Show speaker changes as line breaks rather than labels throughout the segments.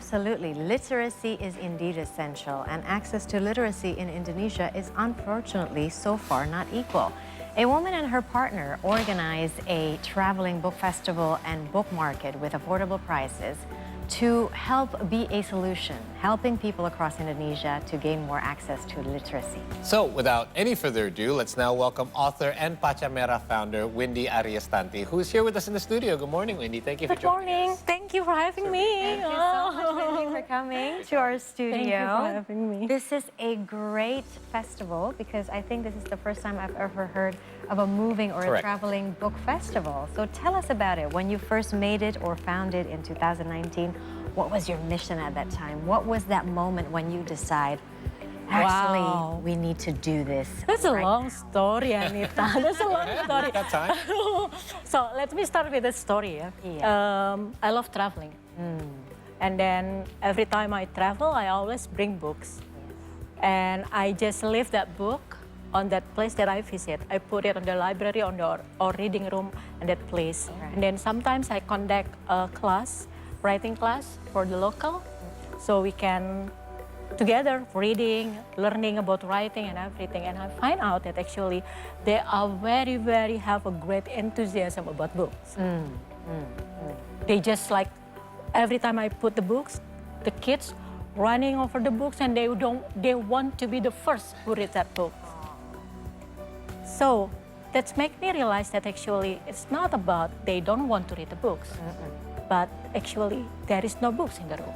Absolutely. Literacy is indeed essential, and access to literacy in Indonesia is unfortunately so far not equal. A woman and her partner organized a traveling book festival and book market with affordable prices to help be a solution, helping people across Indonesia to gain more access to literacy.
So, without any further ado, let's now welcome author and Pacha Merah founder, Wendy Ariestanty, who's here with us in the studio. Good morning, Wendy. Thank you for joining us.
Good morning. Thank you for having me.
Thank you so much, Wendy, for coming to our studio.
Thank you for having me.
This is a great festival because I think this is the first time I've ever heard of a moving or a traveling book festival. So tell us about it. When you first made it or founded in 2019, what was your mission at that time? What was that moment when you decide, actually, we need to do this?
That's a long story, Anita. That's a long story.
That time.
So let me start with the story. I love traveling. And then every time I travel, I always bring books. And I just leave that book on that place that I visit. I put it on the library, on the or reading room, in that place. And then sometimes I conduct a class, writing class for the local, so we can together reading, learning about writing and everything. And I find out that actually they are very have a great enthusiasm about books. They just like, every time I put the books, the kids running over the books, and they want to be the first who read that book. So that's make me realize that actually it's not about they don't want to read the books, but actually there is no books in the room.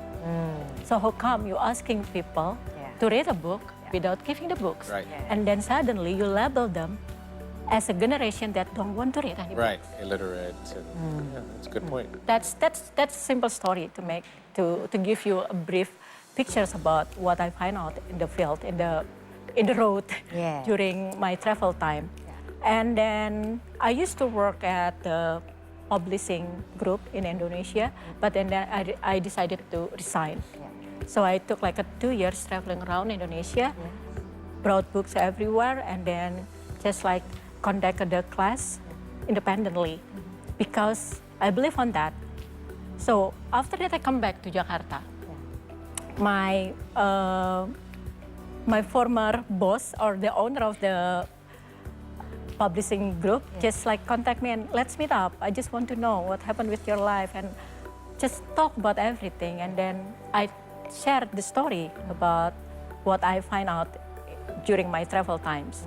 So how come you asking people to read a book without giving the books? And then suddenly you label them as a generation that don't want to read any books.
Illiterate. Yeah, that's a good point.
That's a simple story to make, to give you a brief pictures about what I find out in the field, in the road during my travel time. And then I used to work at the publishing group in Indonesia, but then I decided to resign. So I took like 2 years traveling around Indonesia, brought books everywhere, and then just like conducted the class independently because I believe on that. So after that I come back to Jakarta. My my former boss or the owner of the publishing group just like contact me and let's meet up. I just want to know what happened with your life and just talk about everything. And then I shared the story about what I find out during my travel times.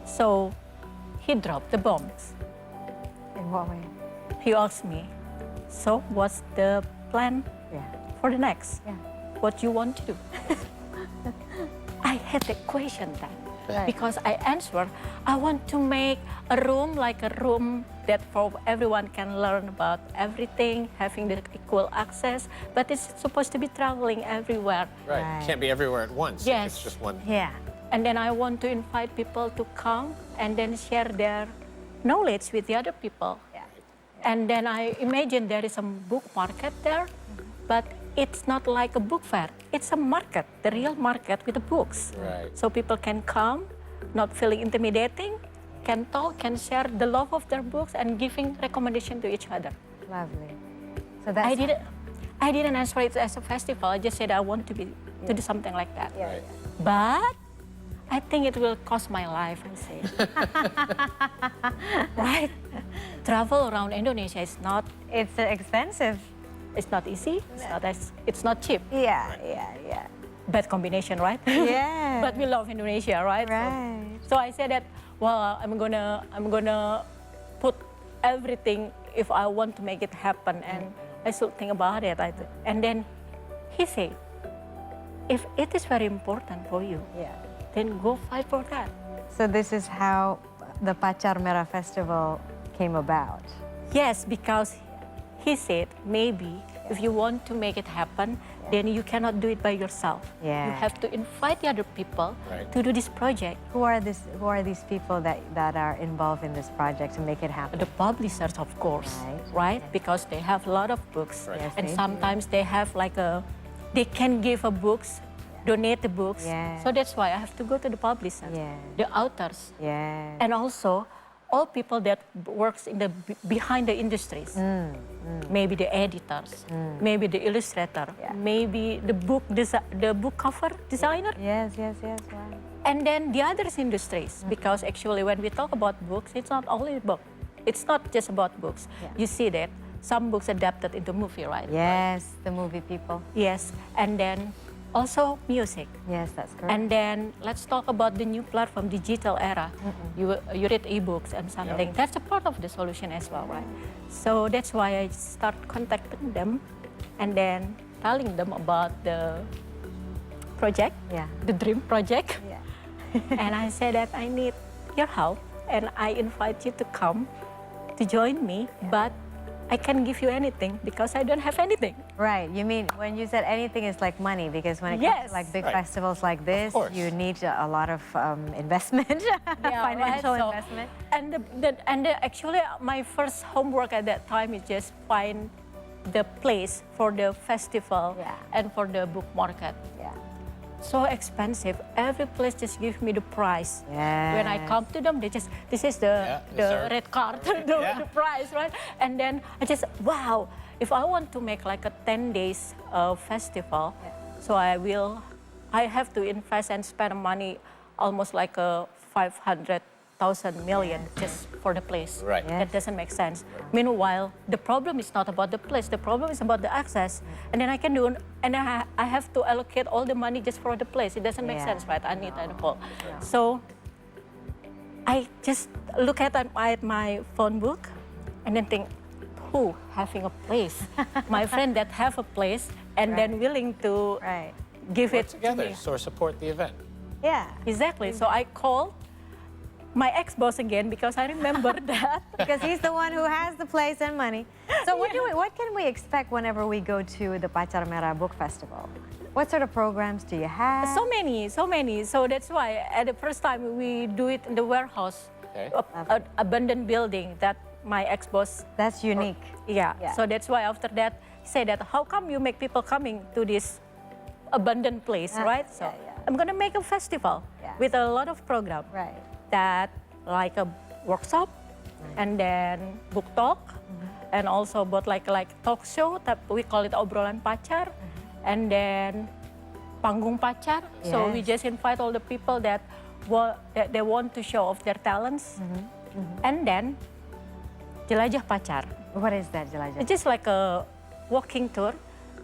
So he dropped the bombs.
In what way?
He asked me, so what's the plan for the next? What you want to do? I had the question then. Because I answered, I want to make a room like a room that for everyone can learn about everything, having the equal access, but it's supposed to be traveling everywhere.
Can't be everywhere at once. It's just one.
And then I want to invite people to come and then share their knowledge with the other people. And then I imagine there is a book market there, but it's not like a book fair. It's a market, the real market with the books. So people can come, not feeling intimidating, can talk, can share the love of their books and giving recommendation to each other.
Lovely. So that's
I didn't answer it as a festival. I just said I want to do something like that. But I think it will cost my life, I say. Travel around Indonesia is not...
It's expensive.
It's not easy. It's not cheap. Bad combination, right? But we love Indonesia, right? So I said that, well, I'm gonna put everything if I want to make it happen, and I should think about it. And then he said, if it is very important for you, then go fight for that.
So this is how the Pacha Merah Festival came about.
Yes, because he said, maybe if you want to make it happen, then you cannot do it by yourself. You have to invite the other people to do this project.
Who are these people that are involved in this project to make it happen?
The publishers, of course, right? Because they have a lot of books. And sometimes they have like they can give a books, donate the books. So that's why I have to go to the publishers, the authors. And also, all people that works in the behind the industries. Maybe the editors, maybe the illustrator, maybe the book cover designer.
Yes, yes, yes. Wow.
And then the other industries, because actually when we talk about books, it's not only book. It's not just about books.
Yeah.
You see that some books adapted into movie, right?
Yes, the movie people.
Yes, and then also music.
Yes, that's correct.
And then let's talk about the new platform, digital era. You read ebooks and something. That's a part of the solution as well, right? So that's why I start contacting them and then telling them about the project, the dream project.
Yeah.
And I said that I need your help and I invite you to come to join me, but I can't give you anything because I don't have anything.
Right. You mean when you said anything is like money, because when it comes to like big festivals like this, you need a lot of investment, financial investment.
And actually, my first homework at that time is just find the place for the festival and for the book market.
Yeah.
So expensive. Every place just gives me the price.
Yes.
When I come to them, they just, this is the red card, the price, right? And then I just, wow, if I want to make like a 10 days festival, so I have to invest and spend money almost like a 500,000 million just for the place.
Right.
Yes.
That doesn't make sense. Meanwhile, the problem is not about the place. The problem is about the access. And then I can do, and I have to allocate all the money just for the place. It doesn't make sense, right? I need and all. So I just look at my phone book and then think, who having a place? My friend that have a place and then willing to give
Work
it
together,
to me.
or support the event.
Yeah.
Exactly. So I called my ex-boss again because I remember that.
Because he's the one who has the place and money. So what can we expect whenever we go to the Pacar Merah Book Festival? What sort of programs do you have?
So many. So that's why at the first time we do it in the warehouse, an abandoned building that my ex-boss.
That's unique.
Yeah. So that's why after that, he said that how come you make people coming to this abandoned place, right? So I'm gonna make a festival with a lot of program.
Right.
That like a workshop and then book talk and also about like talk show that we call it obrolan pacar and then panggung pacar. So we just invite all the people that they want to show off their talents and then jelajah pacar.
What is that, jelajah?
It's just like a walking tour.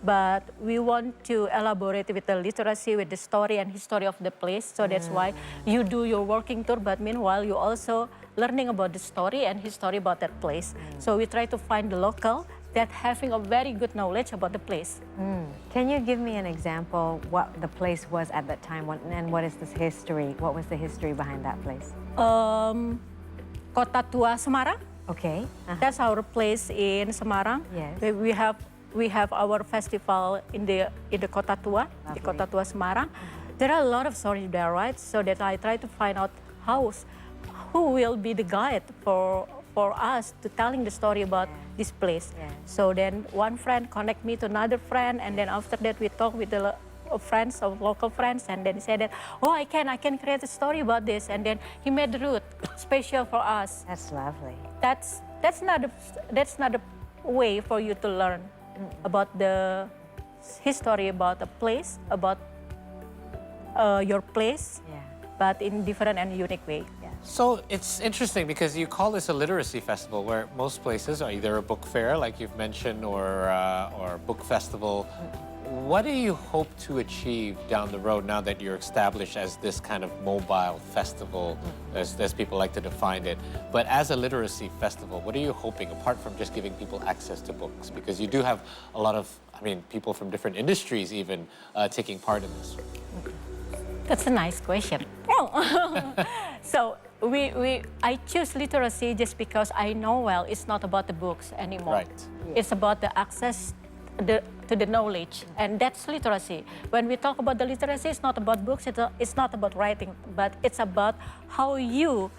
But we want to elaborate with the literacy, with the story and history of the place. So that's why you do your walking tour, but meanwhile you also learning about the story and history about that place. So we try to find the local that having a very good knowledge about the place.
Can you give me an example what the place was at that time and what is this history? What was the history behind that place?
Kota Tua Semarang.
Okay.
That's our place in Semarang.
Yes.
We have our festival in the Kota Tua, the Kota Tua Semarang. There are a lot of stories there, right? So that I try to find out who will be the guide for us to telling the story about this place. So then one friend connect me to another friend, and then after that we talk with the friends of local friends, and then he said that, oh, I can create a story about this, and then he made the route special for us.
That's lovely.
That's not a way for you to learn about the history about a place, about your place, but in different and unique way.
So it's interesting because you call this a literacy festival, where most places are either a book fair, like you've mentioned, or book festival. What do you hope to achieve down the road now that you're established as this kind of mobile festival, as people like to define it? But as a literacy festival, what are you hoping, apart from just giving people access to books? Because you do have a lot of, people from different industries even taking part in this.
That's a nice question. So I choose literacy just because I know well it's not about the books anymore.
Right.
It's about the access to the knowledge, and that's literacy. When we talk about the literacy, it's not about books, it's not about writing, but it's about how you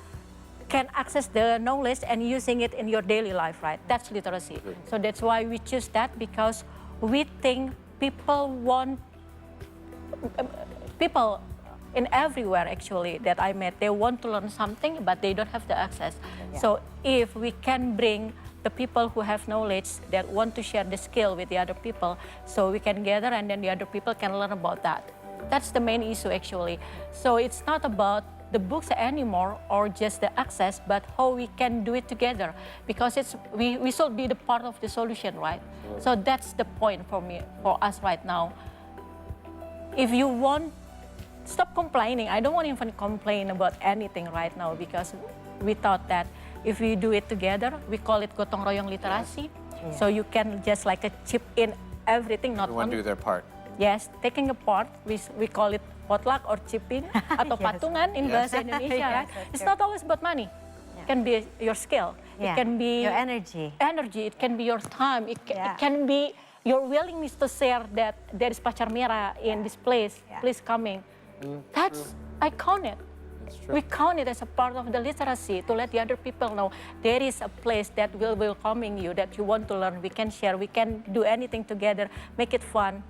can access the knowledge and using it in your daily life, right? That's literacy. So that's why we choose that, because we think people in everywhere actually that I met. They want to learn something, but they don't have the access.
Yeah.
So if we can bring the people who have knowledge that want to share the skill with the other people, so we can gather and then the other people can learn about that. That's the main issue actually. So it's not about the books anymore or just the access, but how we can do it together, because we should be the part of the solution, right? So that's the point for us right now. If you want, stop complaining. I don't want to even complain about anything right now, because we thought that if we do it together, we call it gotong royong literasi.
Yeah.
So you can just like chip in everything, not
Everyone
only
do their part.
yes, taking a part, we call it potluck or chipping atau
Yes.
patungan in bahasa Indonesia,
Yes,
right?
that's
It's
true.
not always about money. It can be your skill.
Yeah.
It can be
your energy.
It can be your time. It
Yeah.
can be your willingness to share that there is pacar merah in this place.
Yeah.
Please coming. I count it.
That's true.
We count it as a part of the literacy to let the other people know there is a place that will welcoming you, that you want to learn. We can share. We can do anything together. Make it fun.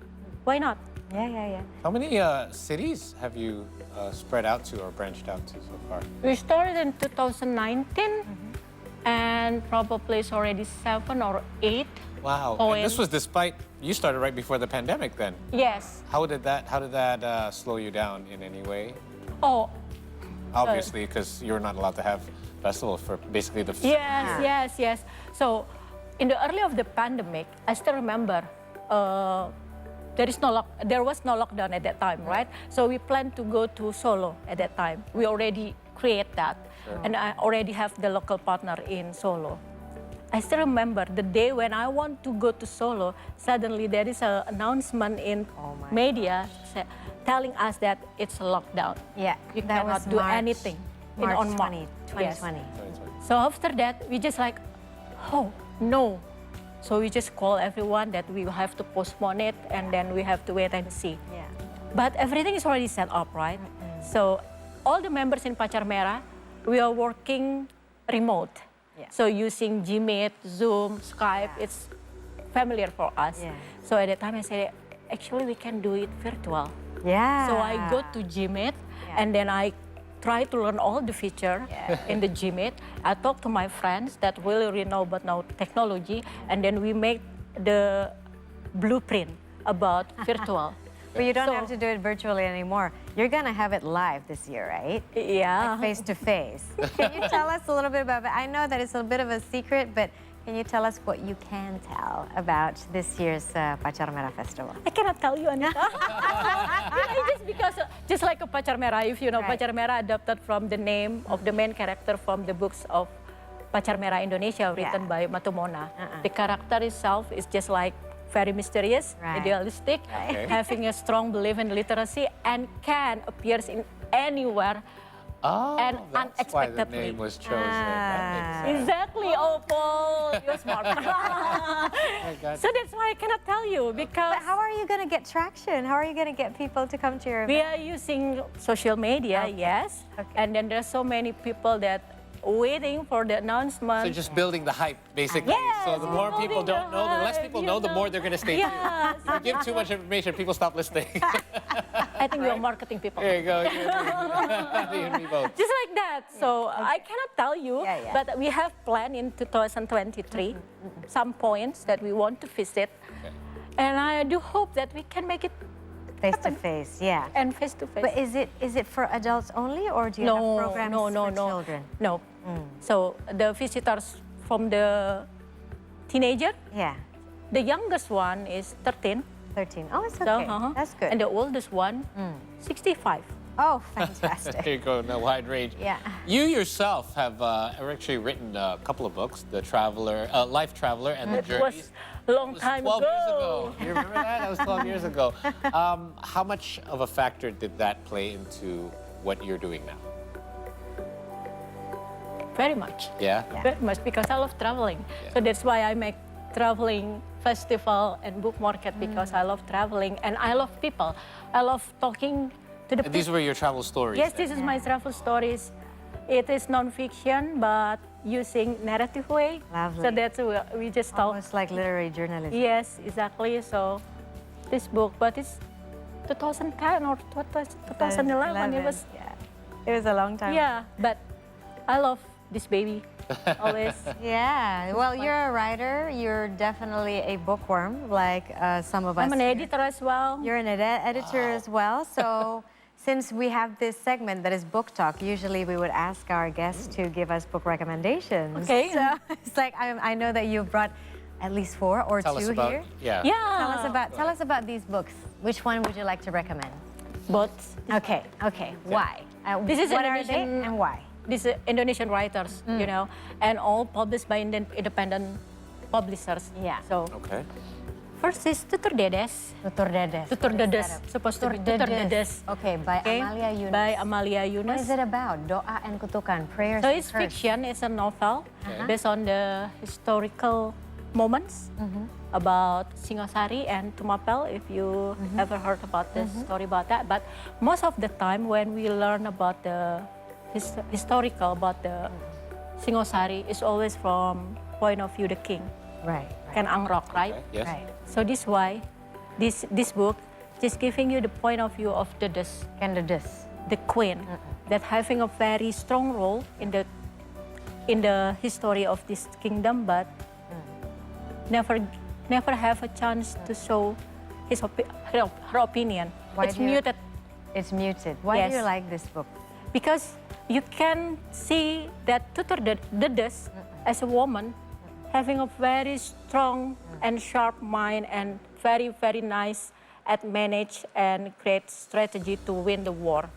Why not?
Yeah.
How many cities have you spread out to or branched out to so far?
We started in 2019, and probably it's already 7 or 8.
Wow.
Oh,
And this
and-
was despite you started right before the pandemic then.
Yes.
How did that slow you down in any way?
Oh,
Obviously, because you're not allowed to have festivals for basically the
yes. So, in the early of the pandemic, I still remember there was no lockdown at that time, right? So we planned to go to Solo at that time. We already create that, and I already have the local partner in Solo. I still remember the day when I want to go to Solo, suddenly there is an announcement in
Oh my
media telling us that it's a lockdown.
Yeah,
You
that
cannot
was
do
March,
anything in
March
on
20,
Yes.
2020.
So after that, we just like, oh, no. So we just call everyone that we will have to postpone it, and then we have to wait and see.
Yeah.
But everything is already set up, right? So all the members in Pacar Merah, we are working remote.
Yeah.
So using Gmeet, Zoom, Skype, it's familiar for us.
Yeah.
So at the time I said, actually we can do it virtual.
Yeah.
So I go to Gmeet, and then I try to learn all the feature in the Gmeet. I talk to my friends that really know about now technology, and then we make the blueprint about virtual.
But you don't
So-
have to do it virtually anymore. You're going to have it live this year, right?
Yeah.
Face to face. Can you tell us a little bit about it? I know that it's a bit of a secret, but can you tell us what you can tell about this year's Pacar Merah Festival?
I cannot tell you, Anita. Just because, just like a Pacar Merah, if you know,
Right.
Pacar Merah adapted from the name of the main character from the books of Pacar Merah Indonesia, written by Matumona. The character itself is just like very mysterious,
Right.
idealistic,
Okay.
having a strong belief in literacy, and can appear in anywhere.
Oh,
And
that's why the
unexpectedly.
name was chosen. That makes sense.
Exactly, oh Paul, you're smart.
got
So that's why I cannot tell you, because
But how are you going to get traction? How are you going to get people to come to your
we
event?
are using social media, yes.
Okay.
And then there's so many people that waiting for the announcement.
So just building the hype, basically.
Yes,
So the more people
building
don't
the
know, the less
hype,
people
you
know, the
know.
more they're going to stay
Yes,
tuned. If you give too much information, people stop listening.
I think we are marketing people.
There you go. You and me both.
Just like that. So I cannot tell you,
Yeah.
but we have planned in 2023 some points that we want to visit. And I do hope that we can make it
Face to face, yeah.
and face to face.
But is it for adults only, or do you have programs for children?
No. So the visitors from the teenager,
Yeah,
the youngest one is 13.
13. Oh, it's
So,
okay. That's good.
And the oldest one, 65.
Oh,
There
fantastic.
you go. No wide range.
Yeah.
You yourself have actually written a couple of books, The Traveler, Life Traveler, and The
It
Journeys.
was a long
It was
time
12 years ago.
ago.
You remember that? That was 12 years ago. How much of a factor did that play into what you're doing now?
Very much.
Yeah?
Very much, because I love traveling. So that's why I make traveling festival and book market, because I love traveling and I love people. I love talking to the
And these
people.
were your travel stories?
Yes,
then?
this is my travel stories. It is non-fiction, but using narrative way.
Lovely.
So that's we just talk.
Almost like literary journalism.
Yes, exactly. So this book, but it's 2010 or 2011. It was,
It was a long time.
yeah, but I love this baby always.
Yeah. Well, you're a writer. You're definitely a bookworm, like some of us.
I'm an
here.
editor as well.
You're an editor as well. So, since we have this segment that is book talk, usually we would ask our guests to give us book recommendations.
Okay.
So it's like I know that you brought at least 4 or
Tell
2
us about,
here.
yeah.
Yeah.
Tell us about these books. Which one would you like to recommend?
But
Okay. Why?
This is
what are they
Indonesian-
and why?
these Indonesian writers, you know, and all published by independent publishers.
Yeah.
So
Okay.
first is Tutur Dedes.
Tutur Dedes.
Tutur Dedes. Supposed to be Tutur Dedes.
Okay, by
Okay,
Amalia Yunus.
by Amalia
What
Yunus.
is it about? Doa and kutukan, prayers
So
and
it's
curse.
fiction. It's a novel based on the historical moments about Singosari and Tumapel. If you ever heard about this story about that, but most of the time when we learn about the historical about the Singosari, is always from point of view the king,
Right.
Ken Angrok, right?
Okay. Yes.
Right.
So this why this book just giving you the point of view of
Candidates.
the queen that having a very strong role in the history of this kingdom, but never have a chance to show her opinion.
Why
It's
do you-
muted
It's muted. Why do
Yes.
you like this book?
because you can see that Tutur Dedes as a woman having a very strong and sharp mind and very, very nice at manage and create strategy to win the war.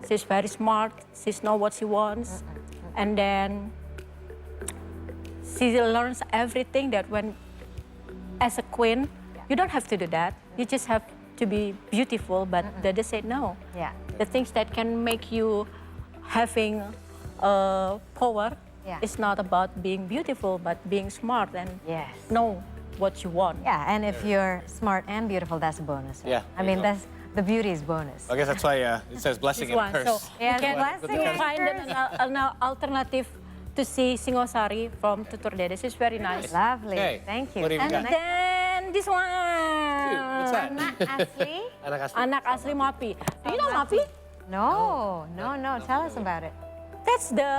She's very smart. She knows what she wants. And then she learns everything that when, as a queen, you don't have to do that. You just have to be beautiful, but they said no.
Yeah.
The things that can make you having power
Yeah.
is not about being beautiful, but being smart and
Yes.
know what you want.
Yeah, and if you're smart and beautiful, that's a bonus. Right?
Yeah,
I
there
mean,
you go.
that's the beauty is bonus.
I guess that's why it says blessing
This
and
one.
curse.
So
Yes,
you can
blessing and
find an alternative to see Singosari from Tutur Dedes. It's very nice.
Lovely.
Okay.
Thank you.
What do you
And
got?
then this one.
What's that?
Anak Asli?
Anak asli.
Anak Asli Mapi. Do you know Mapi?
No. Tell us about it.
That's the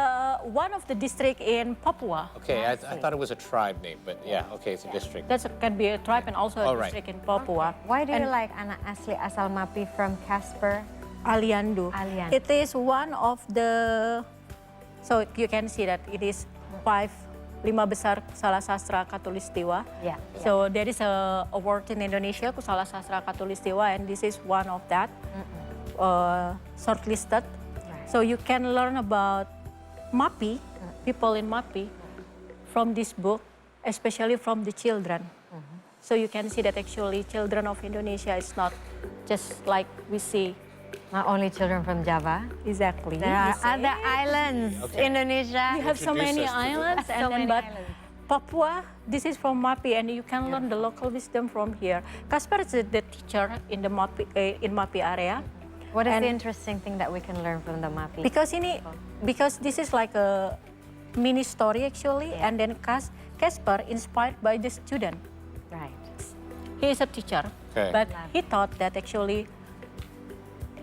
one of the district in Papua.
Okay, I thought it was a tribe name, but yeah, okay, it's a district.
That can be a tribe and also a
All right.
district in Papua.
Why do you
And
like Anak Asli Asal Mapi from Casper?
Aliandu.
Aliandu.
It is one of the, so you can see that it is 5 besar Kusala Sastra Katulistiwa.
Yeah.
So there is a award in Indonesia, Kusala Sastra Katulistiwa, and this is one of that, shortlisted. So you can learn about Mapi, people in Mapi, from this book, especially from the children. So you can see that actually children of Indonesia is not just like we see.
Not only children from Java.
Exactly.
There are other islands.
Okay.
Indonesia.
We have so
Introduce
many
us to the-
islands,
So
and then,
many
but
islands.
Papua, this is from Mapi, and you can learn the local wisdom from here. Kasper is the teacher in the Mapi area.
What is
And-
the interesting thing that we can learn from the Mapi?
Because this is like a mini story actually,
Yeah.
and then Kasper inspired by the student.
Right.
He is a teacher,
Okay.
but he thought that actually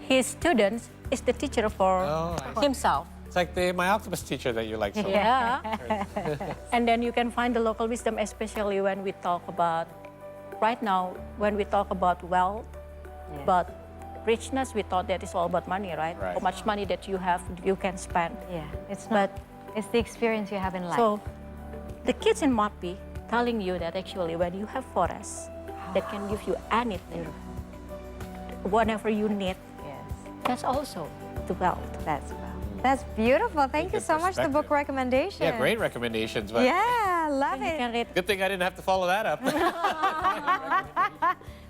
his students is the teacher for
Oh, I see.
himself.
It's like my octopus teacher that you like so much.
Yeah. And then you can find the local wisdom, especially when we talk about, right now, when we talk about wealth,
Yeah.
but richness, we thought that it's all about money, right?
Right.
How much money that you have, you can spend.
Yeah. It's not.
But
It's the experience you have in life.
so, the kids in Mapi telling you that actually when you have forests that can give you anything, whatever you need,
yes.
that's also the wealth.
That's beautiful. Thank you
Good
so much. The book
perspective.
recommendation.
Yeah, great recommendations, but
Yeah, love
You can
it.
read.
good thing I didn't have to follow that up.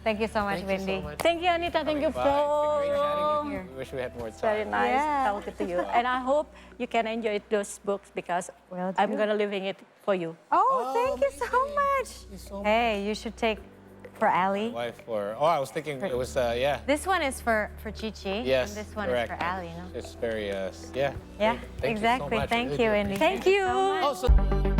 Thank you so much,
Thank you so
Wendy.
much.
Thank you, Anita. Thank you,
Bye. It's been great chatting
Flo.
with you. We wish we had more time.
Very nice
Yeah.
talking to you. And I hope you can enjoy those books because
Will
I'm
do.
going to leaving it for you.
Oh, thank you so much.
you so much.
Hey, you should take for Ali.
Wife or I was thinking it was yeah.
This one is for Chichi.
Yes,
And this one
correct.
is for Ali, no?
It's very yeah.
Yeah,
Thank
exactly.
You so much.
Thank
Really
you,
do
Wendy.
Thank you.
so much.
appreciate it. Oh, so